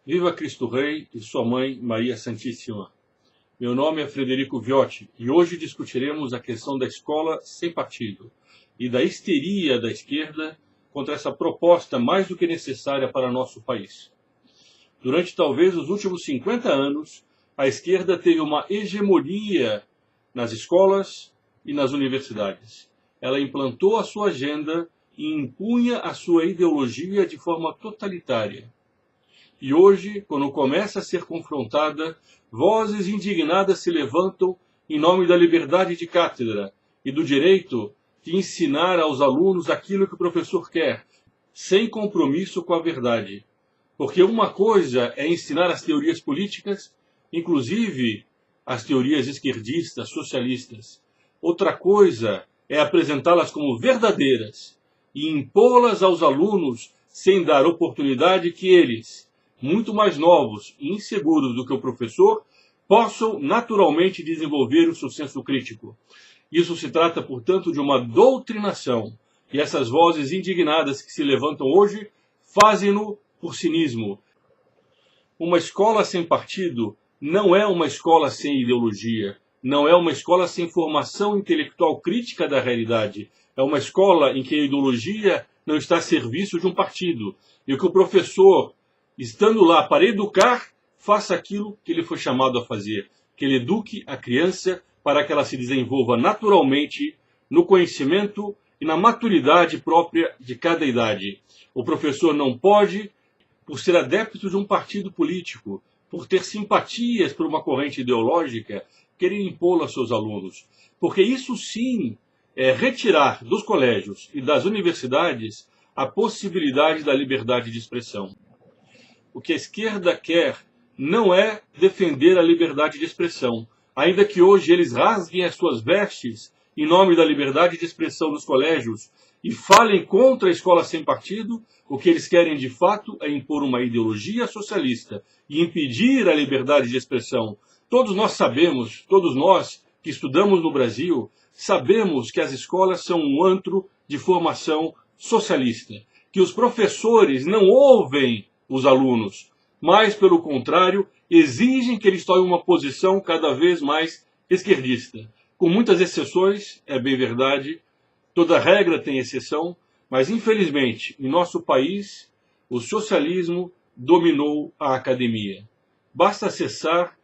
Viva Cristo Rei e sua mãe Maria Santíssima. Meu nome é Frederico Viotti e hoje discutiremos a questão da escola sem partido e da histeria da esquerda contra essa proposta mais do que necessária para nosso país. Durante talvez os últimos 50 anos, a esquerda teve uma hegemonia nas escolas e nas universidades. Ela implantou a sua agenda e impunha a sua ideologia de forma totalitária. E hoje, quando começa a ser confrontada, vozes indignadas se levantam em nome da liberdade de cátedra e do direito de ensinar aos alunos aquilo que o professor quer, sem compromisso com a verdade. Porque uma coisa é ensinar as teorias políticas, inclusive as teorias esquerdistas, socialistas. Outra coisa é apresentá-las como verdadeiras e impô-las aos alunos sem dar oportunidade que eles, muito mais novos e inseguros do que o professor, possam naturalmente desenvolver o seu senso crítico. Isso se trata, portanto, de uma doutrinação. E essas vozes indignadas que se levantam hoje fazem-no por cinismo. Uma escola sem partido não é uma escola sem ideologia, não é uma escola sem formação intelectual crítica da realidade. É uma escola em que a ideologia não está a serviço de um partido. E que o professor, estando lá para educar, faça aquilo que ele foi chamado a fazer. Que ele eduque a criança para que ela se desenvolva naturalmente no conhecimento e na maturidade própria de cada idade. O professor não pode, por ser adepto de um partido político, por ter simpatias por uma corrente ideológica, querer impô-la aos seus alunos. Porque isso sim é retirar dos colégios e das universidades a possibilidade da liberdade de expressão. O que a esquerda quer não é defender a liberdade de expressão, ainda que hoje eles rasguem as suas vestes em nome da liberdade de expressão nos colégios e falem contra a escola sem partido. O que eles querem de fato é impor uma ideologia socialista e impedir a liberdade de expressão. Todos nós sabemos, todos nós que estudamos no Brasil, sabemos que as escolas são um antro de formação socialista, que os professores não ouvem os alunos, mas, pelo contrário, exigem que eles tomem uma posição cada vez mais esquerdista. Com muitas exceções, é bem verdade, toda regra tem exceção, mas, infelizmente, em nosso país, o socialismo dominou a academia. Basta acessar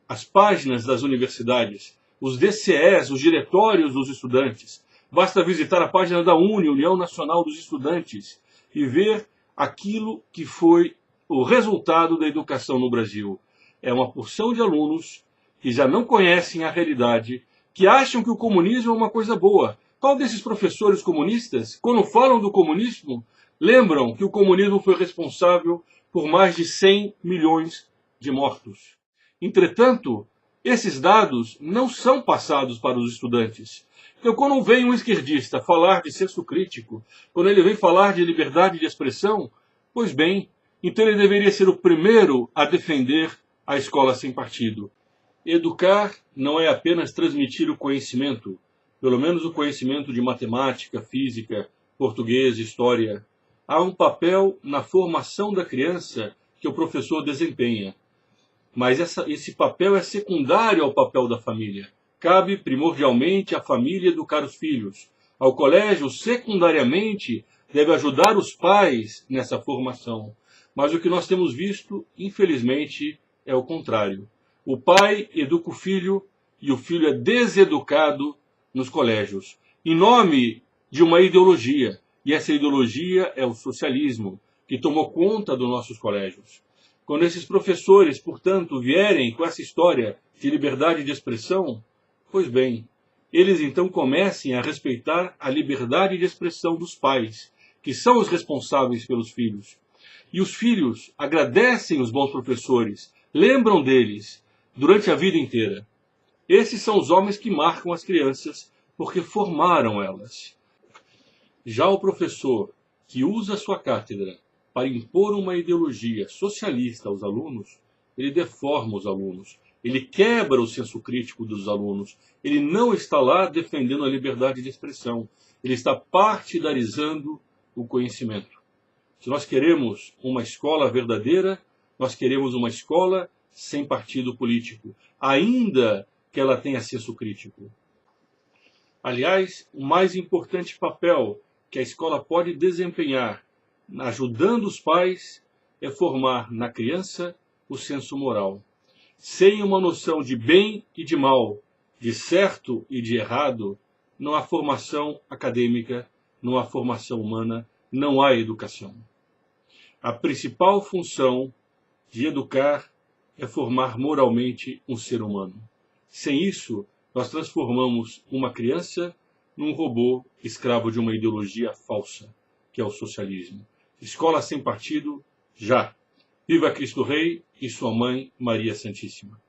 as páginas das universidades, os DCEs, os diretórios dos estudantes. Basta visitar a página da UNE, União Nacional dos Estudantes, e ver aquilo que foi o resultado da educação no Brasil. É uma porção de alunos que já não conhecem a realidade, que acham que o comunismo é uma coisa boa. Qual desses professores comunistas, quando falam do comunismo, lembram que o comunismo foi responsável por mais de 100 milhões de mortos? Entretanto, esses dados não são passados para os estudantes. Então, quando vem um esquerdista falar de senso crítico, quando ele vem falar de liberdade de expressão, pois bem, então ele deveria ser o primeiro a defender a escola sem partido. Educar não é apenas transmitir o conhecimento, pelo menos o conhecimento de matemática, física, português, história. Há um papel na formação da criança que o professor desempenha. Mas esse papel é secundário ao papel da família. Cabe primordialmente à família educar os filhos. Ao colégio, secundariamente, deve ajudar os pais nessa formação. Mas o que nós temos visto, infelizmente, é o contrário. O pai educa o filho e o filho é deseducado nos colégios, em nome de uma ideologia. E essa ideologia é o socialismo, que tomou conta dos nossos colégios. Quando esses professores, portanto, vierem com essa história de liberdade de expressão, pois bem, eles então comecem a respeitar a liberdade de expressão dos pais, que são os responsáveis pelos filhos. E os filhos agradecem os bons professores, lembram deles durante a vida inteira. Esses são os homens que marcam as crianças, porque formaram elas. Já o professor que usa a sua cátedra para impor uma ideologia socialista aos alunos, ele deforma os alunos, ele quebra o senso crítico dos alunos, ele não está lá defendendo a liberdade de expressão, ele está partidarizando o conhecimento. Se nós queremos uma escola verdadeira, Nós queremos uma escola sem partido político, ainda que ela tenha senso crítico. Aliás, o mais importante papel que a escola pode desempenhar ajudando os pais é formar na criança o senso moral. Sem uma noção de bem e de mal, de certo e de errado, não há formação acadêmica, não há formação humana, não há educação. A principal função de educar é formar moralmente um ser humano. Sem isso, nós transformamos uma criança num robô escravo de uma ideologia falsa, que é o socialismo. Escola sem partido, já. Viva Cristo Rei e sua mãe, Maria Santíssima.